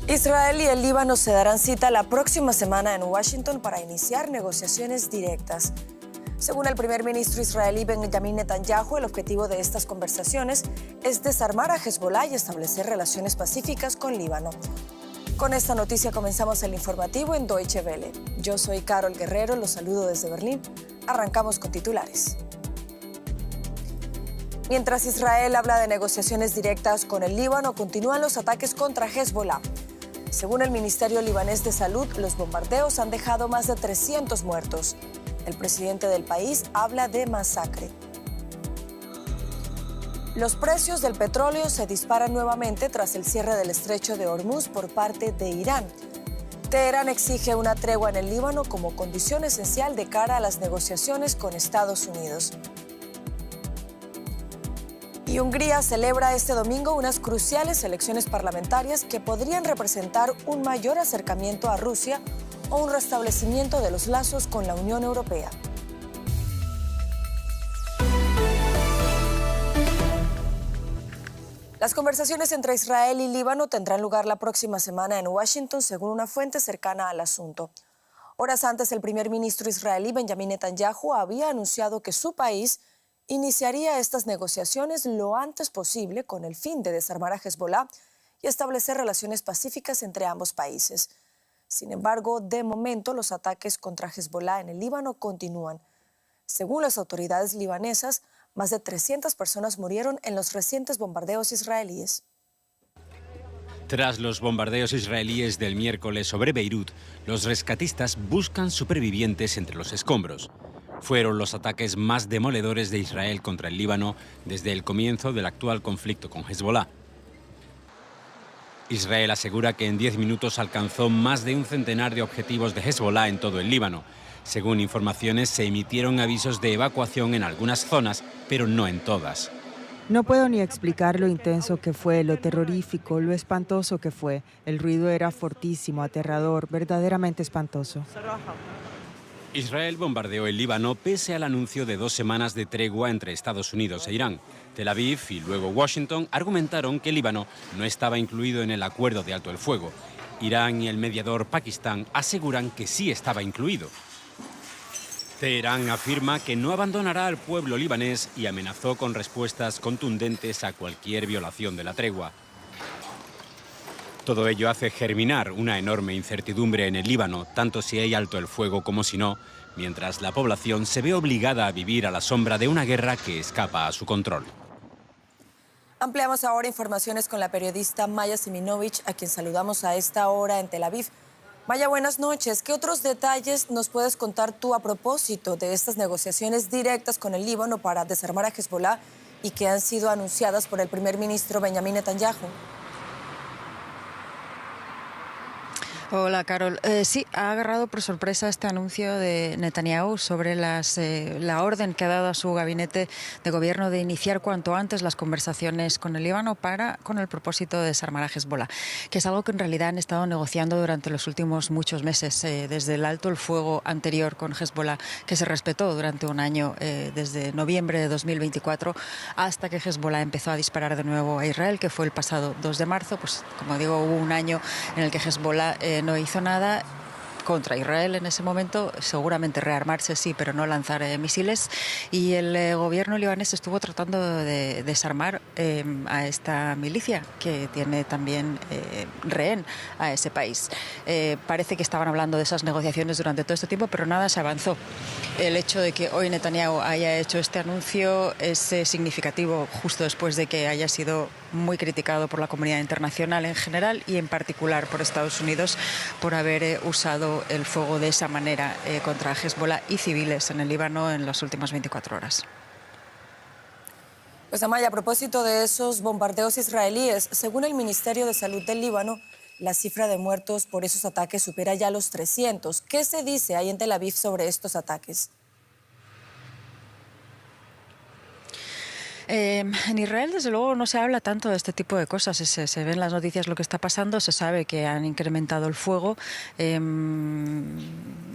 Israel y el Líbano se darán cita la próxima semana en Washington para iniciar negociaciones directas. Según el primer ministro israelí Benjamin Netanyahu, el objetivo de estas conversaciones es desarmar a Hezbollah y establecer relaciones pacíficas con Líbano. Con esta noticia comenzamos el informativo en Deutsche Welle. Yo soy Carol Guerrero, los saludo desde Berlín. Arrancamos con titulares. Mientras Israel habla de negociaciones directas con el Líbano, continúan los ataques contra Hezbollah. Según el Ministerio Libanés de Salud, los bombardeos han dejado más de 300 muertos. El presidente del país habla de masacre. Los precios del petróleo se disparan nuevamente tras el cierre del estrecho de Hormuz por parte de Irán. Teherán exige una tregua en el Líbano como condición esencial de cara a las negociaciones con Estados Unidos. Y Hungría celebra este domingo unas cruciales elecciones parlamentarias que podrían representar un mayor acercamiento a Rusia o un restablecimiento de los lazos con la Unión Europea. Las conversaciones entre Israel y Líbano tendrán lugar la próxima semana en Washington, según una fuente cercana al asunto. Horas antes, el primer ministro israelí Benjamin Netanyahu había anunciado que su país iniciaría estas negociaciones lo antes posible con el fin de desarmar a Hezbollah y establecer relaciones pacíficas entre ambos países. Sin embargo, de momento los ataques contra Hezbollah en el Líbano continúan. Según las autoridades libanesas, más de 300 personas murieron en los recientes bombardeos israelíes. Tras los bombardeos israelíes del miércoles sobre Beirut, los rescatistas buscan supervivientes entre los escombros. Fueron los ataques más demoledores de Israel contra el Líbano desde el comienzo del actual conflicto con Hezbollah. Israel asegura que en 10 minutos alcanzó más de un centenar de objetivos de Hezbollah en todo el Líbano. Según informaciones, se emitieron avisos de evacuación en algunas zonas, pero no en todas. No puedo ni explicar lo intenso que fue, lo terrorífico, lo espantoso que fue. El ruido era fortísimo, aterrador, verdaderamente espantoso. Israel bombardeó el Líbano pese al anuncio de 2 semanas de tregua entre Estados Unidos e Irán. Tel Aviv y luego Washington argumentaron que el Líbano no estaba incluido en el acuerdo de alto el fuego. Irán y el mediador Pakistán aseguran que sí estaba incluido. Teherán afirma que no abandonará al pueblo libanés y amenazó con respuestas contundentes a cualquier violación de la tregua. Todo ello hace germinar una enorme incertidumbre en el Líbano, tanto si hay alto el fuego como si no, mientras la población se ve obligada a vivir a la sombra de una guerra que escapa a su control. Ampliamos ahora informaciones con la periodista Maya Siminovich, a quien saludamos a esta hora en Tel Aviv. Maya, buenas noches. ¿Qué otros detalles nos puedes contar tú a propósito de estas negociaciones directas con el Líbano para desarmar a Hezbollah y que han sido anunciadas por el primer ministro Benjamin Netanyahu? Hola, Carol. Sí, ha agarrado por sorpresa este anuncio de Netanyahu sobre la orden que ha dado a su gabinete de gobierno de iniciar cuanto antes las conversaciones con el Líbano con el propósito de desarmar a Hezbollah, que es algo que en realidad han estado negociando durante los últimos muchos meses, desde el alto el fuego anterior con Hezbollah, que se respetó durante un año, desde noviembre de 2024, hasta que Hezbollah empezó a disparar de nuevo a Israel, que fue el pasado 2 de marzo. Pues, como digo, hubo un año en el que Hezbollah no hizo nada contra Israel en ese momento, seguramente rearmarse sí, pero no lanzar misiles, y el gobierno libanés estuvo tratando de desarmar a esta milicia que tiene también rehén a ese país. Parece que estaban hablando de esas negociaciones durante todo este tiempo, pero nada se avanzó. El hecho de que hoy Netanyahu haya hecho este anuncio es significativo justo después de que haya sido muy criticado por la comunidad internacional en general y en particular por Estados Unidos por haber usado el fuego de esa manera contra Hezbollah y civiles en el Líbano en las últimas 24 horas. Pues Amaya, a propósito de esos bombardeos israelíes, según el Ministerio de Salud del Líbano, la cifra de muertos por esos ataques supera ya los 300. ¿Qué se dice ahí en Tel Aviv sobre estos ataques? En Israel, desde luego, no se habla tanto de este tipo de cosas. Se ve en las noticias lo que está pasando, se sabe que han incrementado el fuego.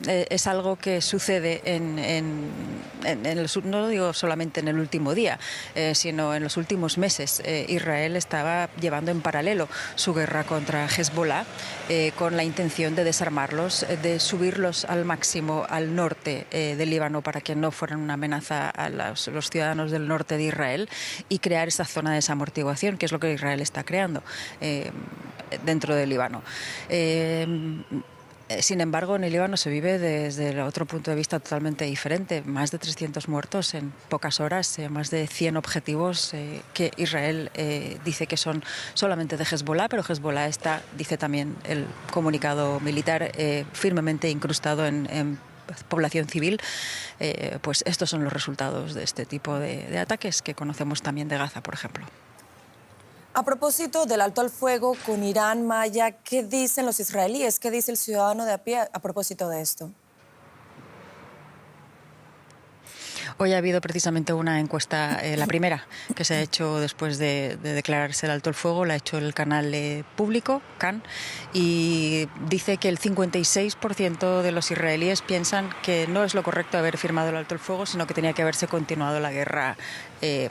Es algo que sucede no lo digo solamente en el último día, sino en los últimos meses. Israel estaba llevando en paralelo su guerra contra Hezbollah con la intención de desarmarlos, de subirlos al máximo al norte del Líbano para que no fueran una amenaza a los ciudadanos del norte de Israel y crear esa zona de desamortiguación, que es lo que Israel está creando dentro del Líbano. Sin embargo, en el Líbano se vive desde el otro punto de vista totalmente diferente. Más de 300 muertos en pocas horas, más de 100 objetivos que Israel dice que son solamente de Hezbollah, pero Hezbollah dice también el comunicado militar, firmemente incrustado en población civil. Pues estos son los resultados de este tipo de ataques que conocemos también de Gaza, por ejemplo. A propósito del alto al fuego con Irán, Maya, ¿qué dicen los israelíes? ¿Qué dice el ciudadano de a pie a propósito de esto? Hoy ha habido precisamente una encuesta, la primera, que se ha hecho después de declararse el alto el fuego, la ha hecho el canal público, CAN, y dice que el 56% de los israelíes piensan que no es lo correcto haber firmado el alto el fuego, sino que tenía que haberse continuado la guerra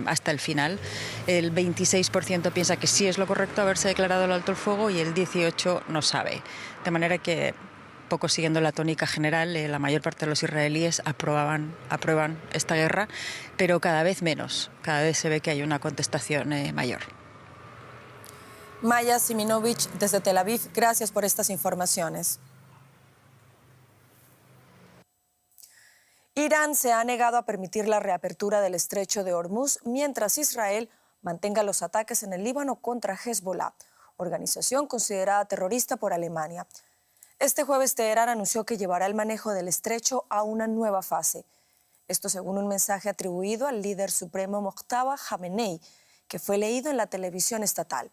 hasta el final. El 26% piensa que sí es lo correcto haberse declarado el alto el fuego y el 18% no sabe. De manera que, poco siguiendo la tónica general, la mayor parte de los israelíes aprueban esta guerra, pero cada vez menos, cada vez se ve que hay una contestación mayor. Maya Siminovich, desde Tel Aviv, gracias por estas informaciones. Irán se ha negado a permitir la reapertura del estrecho de Hormuz mientras Israel mantenga los ataques en el Líbano contra Hezbollah, organización considerada terrorista por Alemania. Este jueves Teherán anunció que llevará el manejo del estrecho a una nueva fase. Esto según un mensaje atribuido al líder supremo Mojtaba Khamenei, que fue leído en la televisión estatal.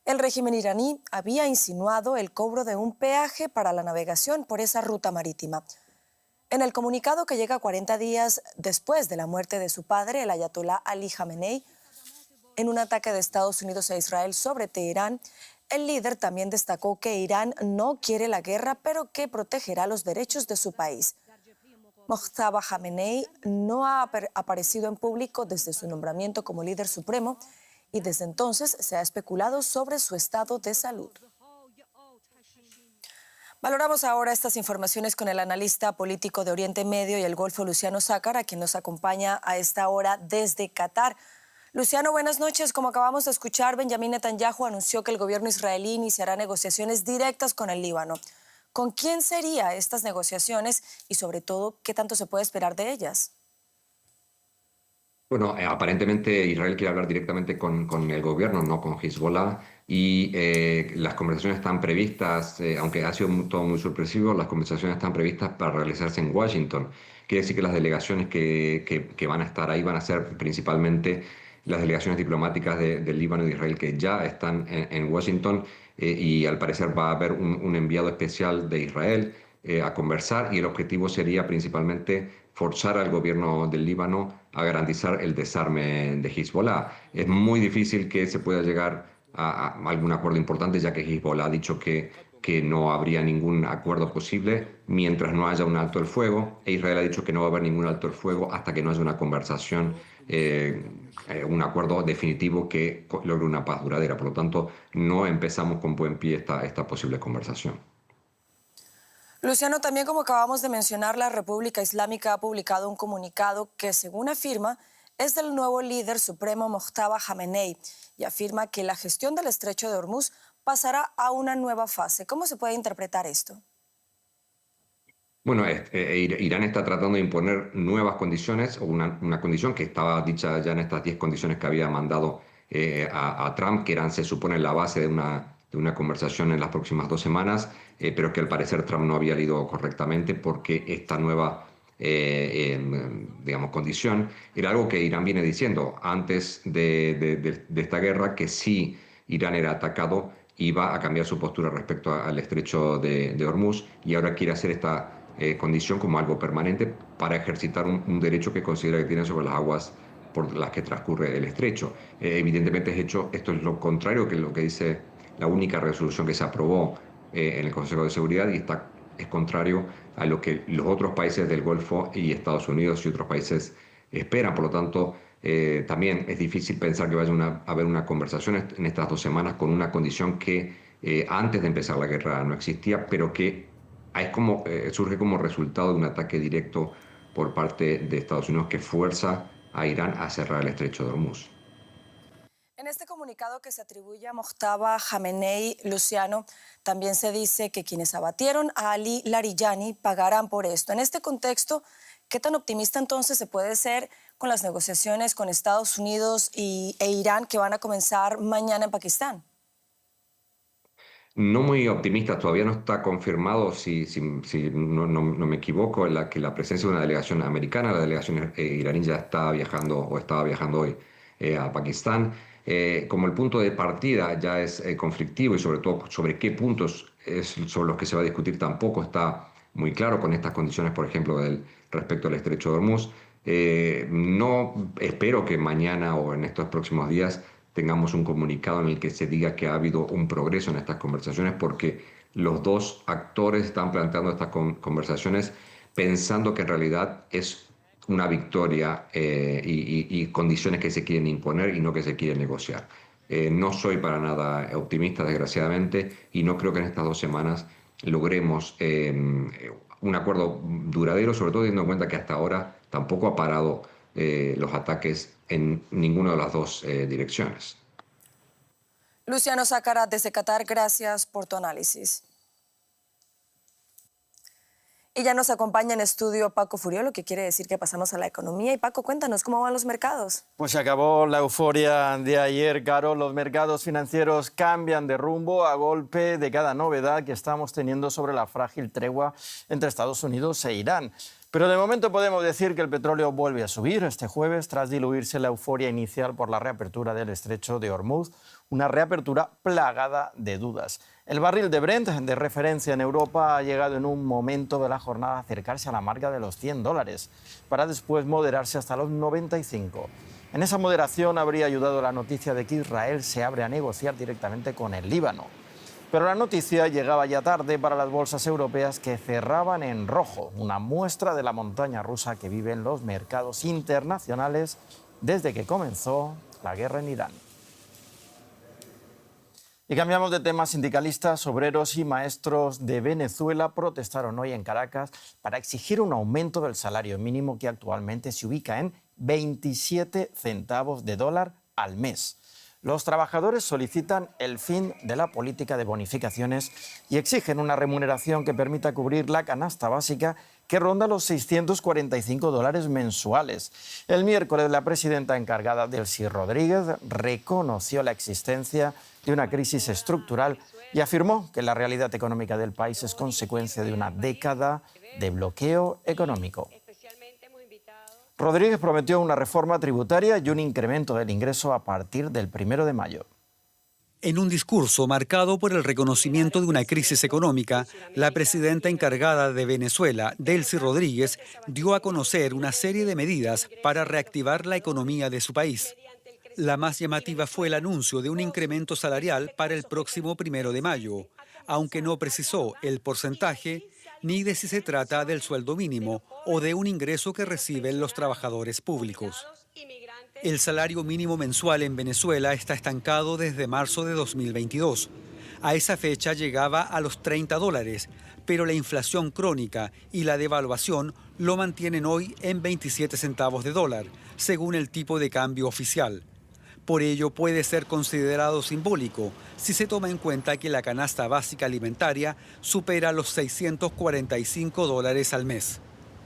El régimen iraní había insinuado el cobro de un peaje para la navegación por esa ruta marítima. En el comunicado que llega 40 días después de la muerte de su padre, el ayatolá Ali Khamenei, en un ataque de Estados Unidos a Israel sobre Teherán, el líder también destacó que Irán no quiere la guerra, pero que protegerá los derechos de su país. Mojtaba Khamenei no ha aparecido en público desde su nombramiento como líder supremo y desde entonces se ha especulado sobre su estado de salud. Valoramos ahora estas informaciones con el analista político de Oriente Medio y el Golfo, Luciano Sácar, quien nos acompaña a esta hora desde Qatar. Luciano, buenas noches. Como acabamos de escuchar, Benjamín Netanyahu anunció que el gobierno israelí iniciará negociaciones directas con el Líbano. ¿Con quién serían estas negociaciones y, sobre todo, qué tanto se puede esperar de ellas? Bueno, aparentemente Israel quiere hablar directamente con el gobierno, no con Hezbollah, y las conversaciones están previstas, aunque ha sido todo muy sorpresivo, las conversaciones están previstas para realizarse en Washington. Quiere decir que las delegaciones que van a estar ahí van a ser principalmente las delegaciones diplomáticas del Líbano y de Israel que ya están en Washington, y al parecer va a haber un enviado especial de Israel a conversar, y el objetivo sería principalmente forzar al gobierno del Líbano a garantizar el desarme de Hezbollah. Es muy difícil que se pueda llegar a algún acuerdo importante, ya que Hezbollah ha dicho que no habría ningún acuerdo posible mientras no haya un alto el fuego, e Israel ha dicho que no va a haber ningún alto el fuego hasta que no haya una conversación, un acuerdo definitivo que logre una paz duradera. Por lo tanto, no empezamos con buen pie esta posible conversación. Luciano, también como acabamos de mencionar, la República Islámica ha publicado un comunicado que, según afirma, es del nuevo líder supremo Mojtaba Khamenei y afirma que la gestión del estrecho de Hormuz pasará a una nueva fase. ¿Cómo se puede interpretar esto? Bueno, Irán está tratando de imponer nuevas condiciones, o una condición que estaba dicha ya en estas 10 condiciones que había mandado a Trump, que eran, se supone, la base de una conversación en las próximas 2 semanas, pero que al parecer Trump no había leído correctamente, porque esta nueva digamos, condición era algo que Irán viene diciendo antes de esta guerra, que si Irán era atacado iba a cambiar su postura respecto al estrecho de Hormuz, y ahora quiere hacer esta condición como algo permanente para ejercitar un derecho que considera que tiene sobre las aguas por las que transcurre el estrecho. Evidentemente esto es lo contrario que lo que dice la única resolución que se aprobó en el Consejo de Seguridad y es contrario a lo que los otros países del Golfo y Estados Unidos y otros países esperan. Por lo tanto, también es difícil pensar que vaya a haber una conversación en estas 2 semanas con una condición que antes de empezar la guerra no existía, pero que surge como resultado de un ataque directo por parte de Estados Unidos que fuerza a Irán a cerrar el estrecho de Hormuz. En este comunicado que se atribuye a Mojtaba Khamenei, Luciano, también se dice que quienes abatieron a Ali Larijani pagarán por esto. En este contexto, ¿qué tan optimista entonces se puede ser con las negociaciones con Estados Unidos e Irán que van a comenzar mañana en Pakistán? No muy optimista, todavía no está confirmado, si no me equivoco, que la presencia de una delegación americana, la delegación iraní ya está viajando o estaba viajando hoy a Pakistán. Como el punto de partida ya es conflictivo y sobre todo sobre qué puntos sobre los que se va a discutir tampoco está muy claro con estas condiciones, por ejemplo, respecto al estrecho de Hormuz. No espero que mañana o en estos próximos días tengamos un comunicado en el que se diga que ha habido un progreso en estas conversaciones, porque los dos actores están planteando estas conversaciones pensando que en realidad es una victoria y condiciones que se quieren imponer y no que se quieren negociar. No soy para nada optimista, desgraciadamente, y no creo que en estas 2 semanas logremos un acuerdo duradero, sobre todo teniendo en cuenta que hasta ahora tampoco ha parado los ataques en ninguna de las dos direcciones. Luciano Sácara, desde Qatar, gracias por tu análisis. Y ya nos acompaña en estudio Paco Furió, lo que quiere decir que pasamos a la economía. Y Paco, cuéntanos cómo van los mercados. Pues se acabó la euforia de ayer, Carol. Los mercados financieros cambian de rumbo a golpe de cada novedad que estamos teniendo sobre la frágil tregua entre Estados Unidos e Irán. Pero de momento podemos decir que el petróleo vuelve a subir este jueves tras diluirse la euforia inicial por la reapertura del estrecho de Hormuz, una reapertura plagada de dudas. El barril de Brent, de referencia en Europa, ha llegado en un momento de la jornada a acercarse a la marca de los $100, para después moderarse hasta los 95. En esa moderación habría ayudado la noticia de que Israel se abre a negociar directamente con el Líbano. Pero la noticia llegaba ya tarde para las bolsas europeas, que cerraban en rojo, una muestra de la montaña rusa que viven los mercados internacionales desde que comenzó la guerra en Irán. Y cambiamos de tema. Sindicalistas, obreros y maestros de Venezuela protestaron hoy en Caracas para exigir un aumento del salario mínimo, que actualmente se ubica en 27 centavos de dólar al mes. Los trabajadores solicitan el fin de la política de bonificaciones y exigen una remuneración que permita cubrir la canasta básica, que ronda los $645 mensuales. El miércoles, la presidenta encargada, Delcy Rodríguez, reconoció la existencia de una crisis estructural y afirmó que la realidad económica del país es consecuencia de una década de bloqueo económico. Rodríguez prometió una reforma tributaria y un incremento del ingreso a partir del 1 de mayo. En un discurso marcado por el reconocimiento de una crisis económica, la presidenta encargada de Venezuela, Delcy Rodríguez, dio a conocer una serie de medidas para reactivar la economía de su país. La más llamativa fue el anuncio de un incremento salarial para el próximo 1 de mayo, aunque no precisó el porcentaje ni de si se trata del sueldo mínimo o de un ingreso que reciben los trabajadores públicos. El salario mínimo mensual en Venezuela está estancado desde marzo de 2022. A esa fecha llegaba a los $30, pero la inflación crónica y la devaluación lo mantienen hoy en 27 centavos de dólar, según el tipo de cambio oficial. Por ello, puede ser considerado simbólico si se toma en cuenta que la canasta básica alimentaria supera los $645 al mes.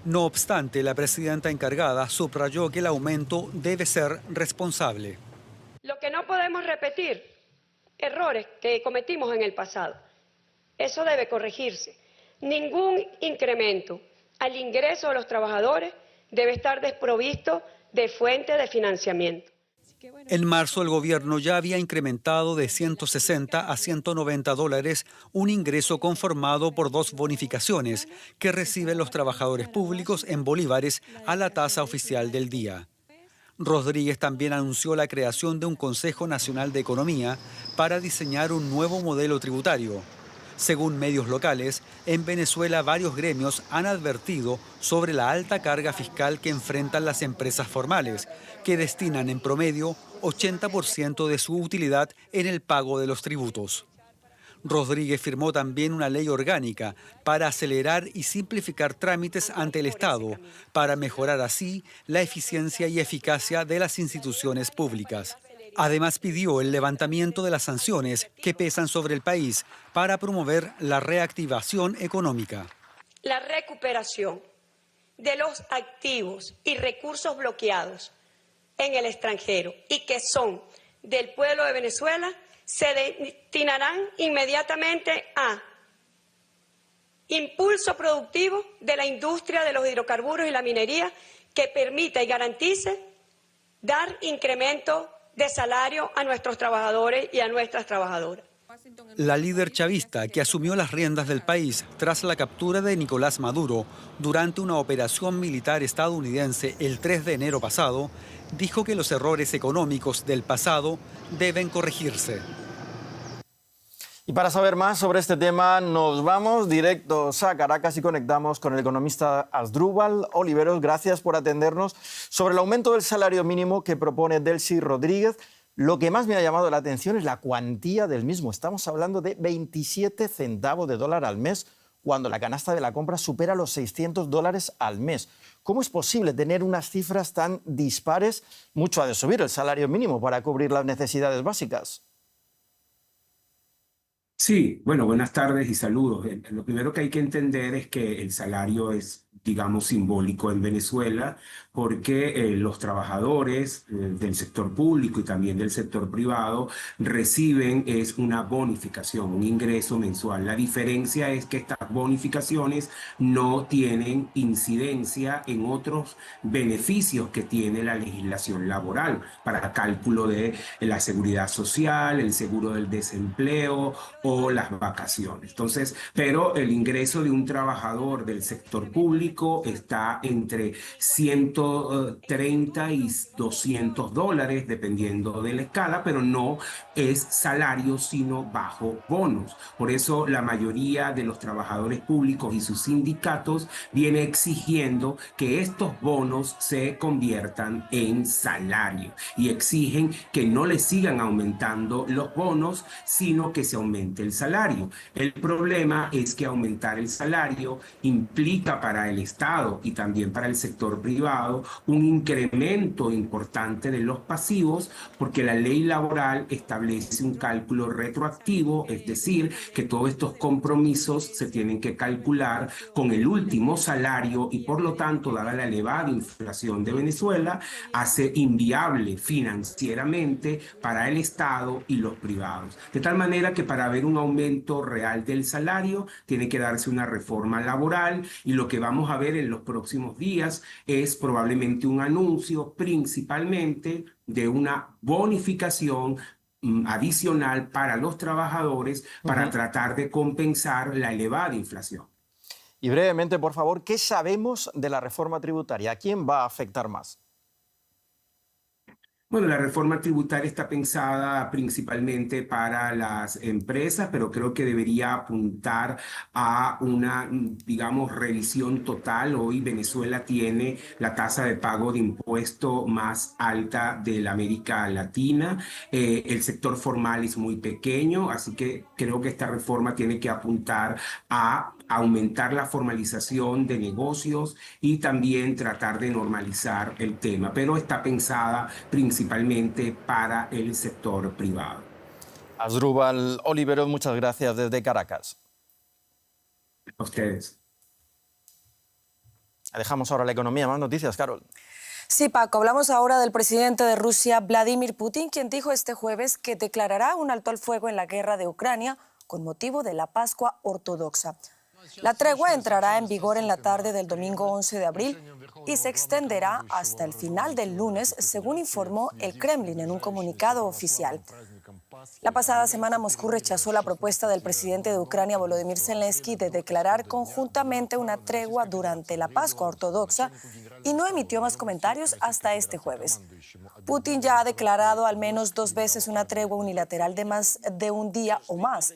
No obstante, la presidenta encargada subrayó que el aumento debe ser responsable. Lo que no podemos repetir, errores que cometimos en el pasado. Eso debe corregirse. Ningún incremento al ingreso de los trabajadores debe estar desprovisto de fuente de financiamiento. En marzo, el gobierno ya había incrementado de $160 a $190 un ingreso conformado por 2 bonificaciones que reciben los trabajadores públicos en bolívares a la tasa oficial del día. Rodríguez también anunció la creación de un Consejo Nacional de Economía para diseñar un nuevo modelo tributario. Según medios locales, en Venezuela varios gremios han advertido sobre la alta carga fiscal que enfrentan las empresas formales, que destinan en promedio 80% de su utilidad en el pago de los tributos. Rodríguez firmó también una ley orgánica para acelerar y simplificar trámites ante el Estado, para mejorar así la eficiencia y eficacia de las instituciones públicas. Además, pidió el levantamiento de las sanciones que pesan sobre el país para promover la reactivación económica. La recuperación de los activos y recursos bloqueados en el extranjero y que son del pueblo de Venezuela se destinarán inmediatamente a impulso productivo de la industria de los hidrocarburos y la minería que permita y garantice dar incremento de salario a nuestros trabajadores y a nuestras trabajadoras. La líder chavista, que asumió las riendas del país tras la captura de Nicolás Maduro durante una operación militar estadounidense el 3 de enero pasado, dijo que los errores económicos del pasado deben corregirse. Y para saber más sobre este tema, nos vamos directos a Caracas y conectamos con el economista Asdrúbal Oliveros. Gracias por atendernos. Sobre el aumento del salario mínimo que propone Delcy Rodríguez, lo que más me ha llamado la atención es la cuantía del mismo. Estamos hablando de 27 centavos de dólar al mes, cuando la canasta de la compra supera los $600 al mes. ¿Cómo es posible tener unas cifras tan dispares? Mucho ha de subir el salario mínimo para cubrir las necesidades básicas. Sí, bueno, buenas tardes y saludos. Lo primero que hay que entender es que el salario es, digamos, simbólico en Venezuela porque los trabajadores del sector público y también del sector privado reciben una bonificación, un ingreso mensual. La diferencia es que estas bonificaciones no tienen incidencia en otros beneficios que tiene la legislación laboral para cálculo de la seguridad social, el seguro del desempleo o las vacaciones. Entonces, pero el ingreso de un trabajador del sector público está entre 130 y $200, dependiendo de la escala, pero no es salario, sino bajo bonos. Por eso la mayoría de los trabajadores públicos y sus sindicatos viene exigiendo que estos bonos se conviertan en salario y exigen que no le sigan aumentando los bonos, sino que se aumente el salario. El problema es que aumentar el salario implica para el Estado y también para el sector privado un incremento importante de los pasivos, porque la ley laboral establece un cálculo retroactivo, es decir, que todos estos compromisos se tienen que calcular con el último salario y por lo tanto, dada la elevada inflación de Venezuela, hace inviable financieramente para el Estado y los privados. De tal manera que para haber un aumento real del salario tiene que darse una reforma laboral y lo que vamos a ver en los próximos días es probablemente un anuncio principalmente de una bonificación adicional para los trabajadores para tratar de compensar la elevada inflación. Y brevemente, por favor, ¿qué sabemos de la reforma tributaria? ¿A quién va a afectar más? Bueno, la reforma tributaria está pensada principalmente para las empresas, pero creo que debería apuntar a una, digamos, revisión total. Hoy Venezuela tiene la tasa de pago de impuesto más alta de la América Latina. El sector formal es muy pequeño, así que creo que esta reforma tiene que apuntar a aumentar la formalización de negocios y también tratar de normalizar el tema, pero está pensada principalmente para el sector privado. Asdrúbal Oliveros, muchas gracias desde Caracas. A ustedes. Dejamos ahora la economía. Más noticias, Carol. Sí, Paco, hablamos ahora del presidente de Rusia, Vladimir Putin, quien dijo este jueves que declarará un alto al fuego en la guerra de Ucrania con motivo de la Pascua Ortodoxa. La tregua entrará en vigor en la tarde del domingo 11 de abril y se extenderá hasta el final del lunes, según informó el Kremlin en un comunicado oficial. La pasada semana Moscú rechazó la propuesta del presidente de Ucrania, Volodymyr Zelensky, de declarar conjuntamente una tregua durante la Pascua Ortodoxa y no emitió más comentarios hasta este jueves. Putin ya ha declarado al menos 2 veces una tregua unilateral de más de un día o más,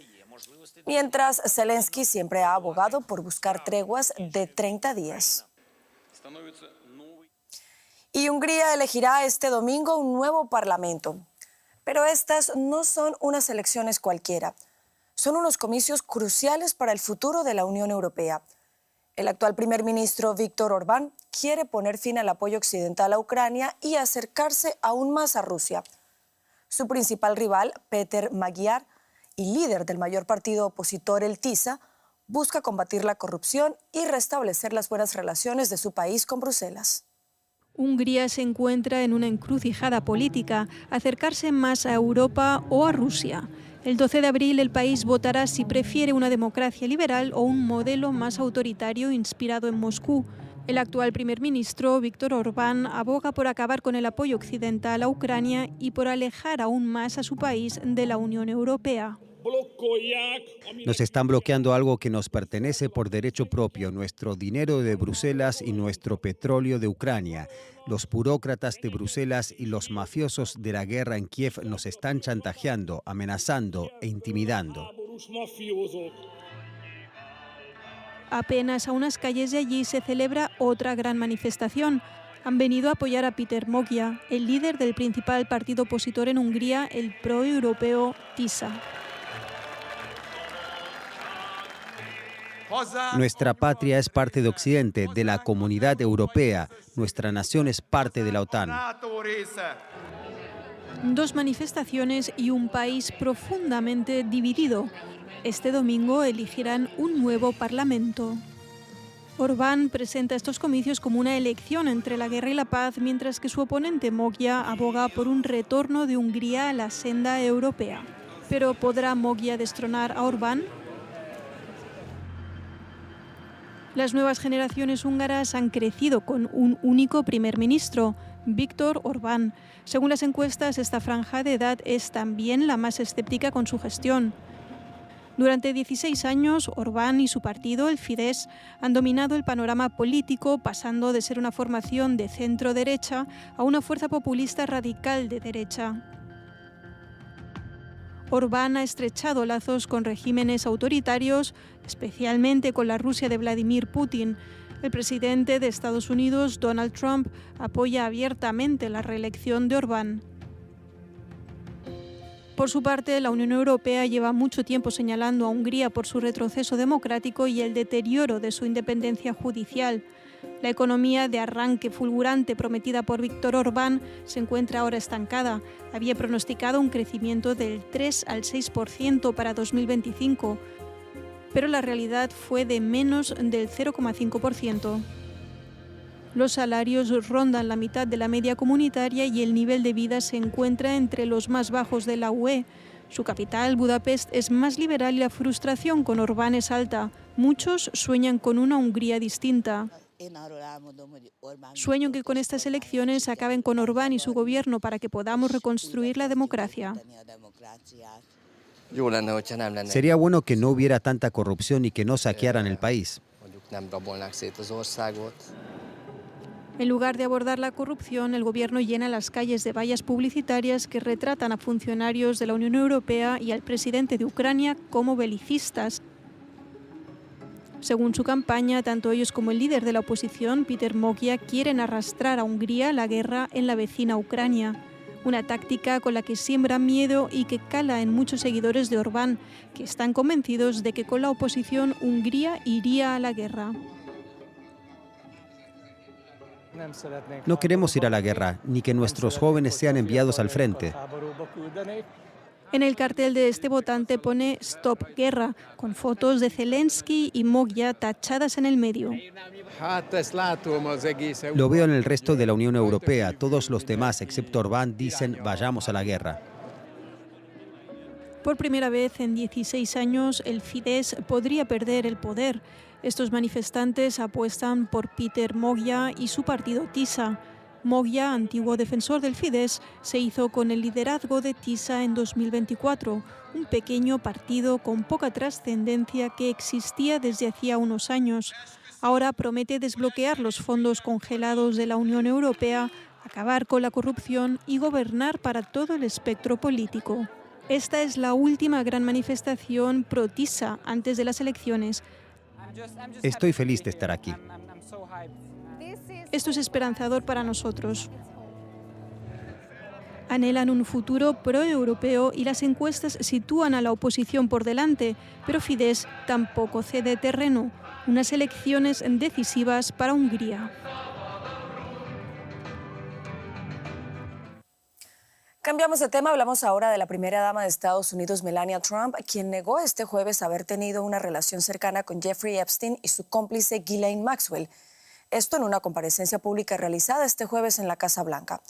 mientras Zelensky siempre ha abogado por buscar treguas de 30 días. Y Hungría elegirá este domingo un nuevo parlamento. Pero estas no son unas elecciones cualquiera. Son unos comicios cruciales para el futuro de la Unión Europea. El actual primer ministro Viktor Orbán quiere poner fin al apoyo occidental a Ucrania y acercarse aún más a Rusia. Su principal rival, Péter Magyar, y líder del mayor partido opositor, el TISA, busca combatir la corrupción y restablecer las buenas relaciones de su país con Bruselas. Hungría se encuentra en una encrucijada política, acercarse más a Europa o a Rusia. El 12 de abril el país votará si prefiere una democracia liberal o un modelo más autoritario inspirado en Moscú. El actual primer ministro, Viktor Orbán, aboga por acabar con el apoyo occidental a Ucrania y por alejar aún más a su país de la Unión Europea. Nos están bloqueando algo que nos pertenece por derecho propio, nuestro dinero de Bruselas y nuestro petróleo de Ucrania. Los burócratas de Bruselas y los mafiosos de la guerra en Kiev nos están chantajeando, amenazando e intimidando. Apenas a unas calles de allí se celebra otra gran manifestación. Han venido a apoyar a Péter Magyar, el líder del principal partido opositor en Hungría, el proeuropeo TISA. Nuestra patria es parte de Occidente, de la Comunidad Europea. Nuestra nación es parte de la OTAN. 2 manifestaciones y un país profundamente dividido. Este domingo elegirán un nuevo parlamento. Orbán presenta estos comicios como una elección entre la guerra y la paz, mientras que su oponente Magyar aboga por un retorno de Hungría a la senda europea. ¿Pero podrá Magyar destronar a Orbán? Las nuevas generaciones húngaras han crecido con un único primer ministro, Viktor Orbán. Según las encuestas, esta franja de edad es también la más escéptica con su gestión. Durante 16 años, Orbán y su partido, el Fidesz, han dominado el panorama político, pasando de ser una formación de centro-derecha a una fuerza populista radical de derecha. Orbán ha estrechado lazos con regímenes autoritarios, especialmente con la Rusia de Vladimir Putin. El presidente de Estados Unidos, Donald Trump, apoya abiertamente la reelección de Orbán. Por su parte, la Unión Europea lleva mucho tiempo señalando a Hungría por su retroceso democrático y el deterioro de su independencia judicial. La economía de arranque fulgurante prometida por Viktor Orbán se encuentra ahora estancada. Había pronosticado un crecimiento del 3 al 6% para 2025, pero la realidad fue de menos del 0,5%. Los salarios rondan la mitad de la media comunitaria y el nivel de vida se encuentra entre los más bajos de la UE. Su capital, Budapest, es más liberal y la frustración con Orbán es alta. Muchos sueñan con una Hungría distinta. Sueño que con estas elecciones acaben con Orbán y su gobierno para que podamos reconstruir la democracia. Sería bueno que no hubiera tanta corrupción y que no saquearan el país. En lugar de abordar la corrupción, el gobierno llena las calles de vallas publicitarias que retratan a funcionarios de la Unión Europea y al presidente de Ucrania como belicistas. Según su campaña, tanto ellos como el líder de la oposición, Péter Magyar, quieren arrastrar a Hungría a la guerra en la vecina Ucrania. Una táctica con la que siembran miedo y que cala en muchos seguidores de Orbán, que están convencidos de que con la oposición Hungría iría a la guerra. No queremos ir a la guerra, ni que nuestros jóvenes sean enviados al frente. En el cartel de este votante pone Stop Guerra, con fotos de Zelensky y Magyar tachadas en el medio. Lo veo en el resto de la Unión Europea. Todos los demás, excepto Orbán, dicen vayamos a la guerra. Por primera vez en 16 años, el Fidesz podría perder el poder. Estos manifestantes apuestan por Péter Magyar y su partido TISA. Moggia, antiguo defensor del Fidesz, se hizo con el liderazgo de TISA en 2024, un pequeño partido con poca trascendencia que existía desde hacía unos años. Ahora promete desbloquear los fondos congelados de la Unión Europea, acabar con la corrupción y gobernar para todo el espectro político. Esta es la última gran manifestación pro-TISA antes de las elecciones. Estoy feliz de estar aquí. Esto es esperanzador para nosotros. Anhelan un futuro pro-europeo y las encuestas sitúan a la oposición por delante, pero Fidesz tampoco cede terreno. Unas elecciones decisivas para Hungría. Cambiamos de tema, hablamos ahora de la primera dama de Estados Unidos, Melania Trump, quien negó este jueves haber tenido una relación cercana con Jeffrey Epstein y su cómplice Ghislaine Maxwell. Esto en una comparecencia pública realizada este jueves en la Casa Blanca.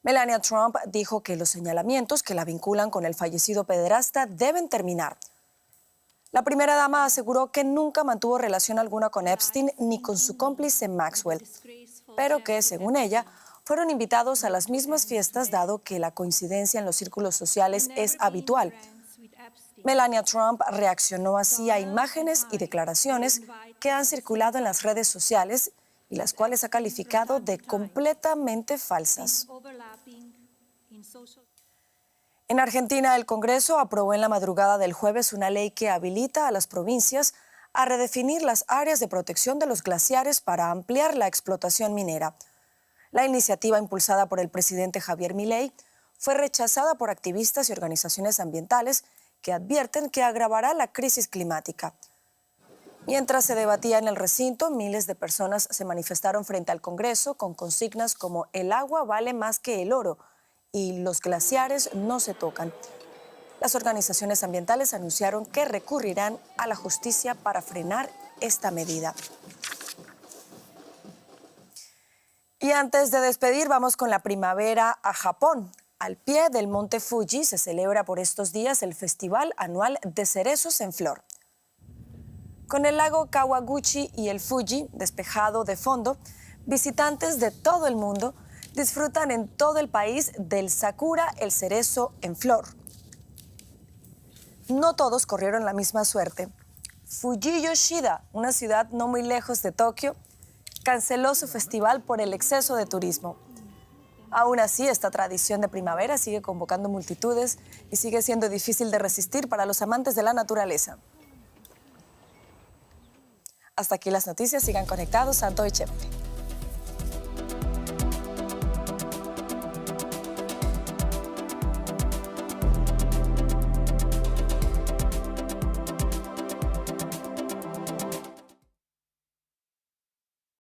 Melania Trump dijo que los señalamientos que la vinculan con el fallecido pederasta deben terminar. La primera dama aseguró que nunca mantuvo relación alguna con Epstein ni con su cómplice Maxwell, pero que, según ella, fueron invitados a las mismas fiestas dado que la coincidencia en los círculos sociales es habitual. Melania Trump reaccionó así a imágenes y declaraciones que han circulado en las redes sociales y las cuales ha calificado de completamente falsas. En Argentina, el Congreso aprobó en la madrugada del jueves una ley que habilita a las provincias a redefinir las áreas de protección de los glaciares para ampliar la explotación minera. La iniciativa, impulsada por el presidente Javier Milei, fue rechazada por activistas y organizaciones ambientales que advierten que agravará la crisis climática. Mientras se debatía en el recinto, miles de personas se manifestaron frente al Congreso con consignas como "el agua vale más que el oro" y "los glaciares no se tocan". Las organizaciones ambientales anunciaron que recurrirán a la justicia para frenar esta medida. Y antes de despedir, vamos con la primavera a Japón. Al pie del monte Fuji se celebra por estos días el Festival Anual de Cerezos en Flor. Con el lago Kawaguchi y el Fuji despejado de fondo, visitantes de todo el mundo disfrutan en todo el país del sakura, el cerezo en flor. No todos corrieron la misma suerte. Fuji Yoshida, una ciudad no muy lejos de Tokio, canceló su festival por el exceso de turismo. Aún así, esta tradición de primavera sigue convocando multitudes y sigue siendo difícil de resistir para los amantes de la naturaleza. Hasta aquí las noticias, sigan conectados a Deutsche Welle.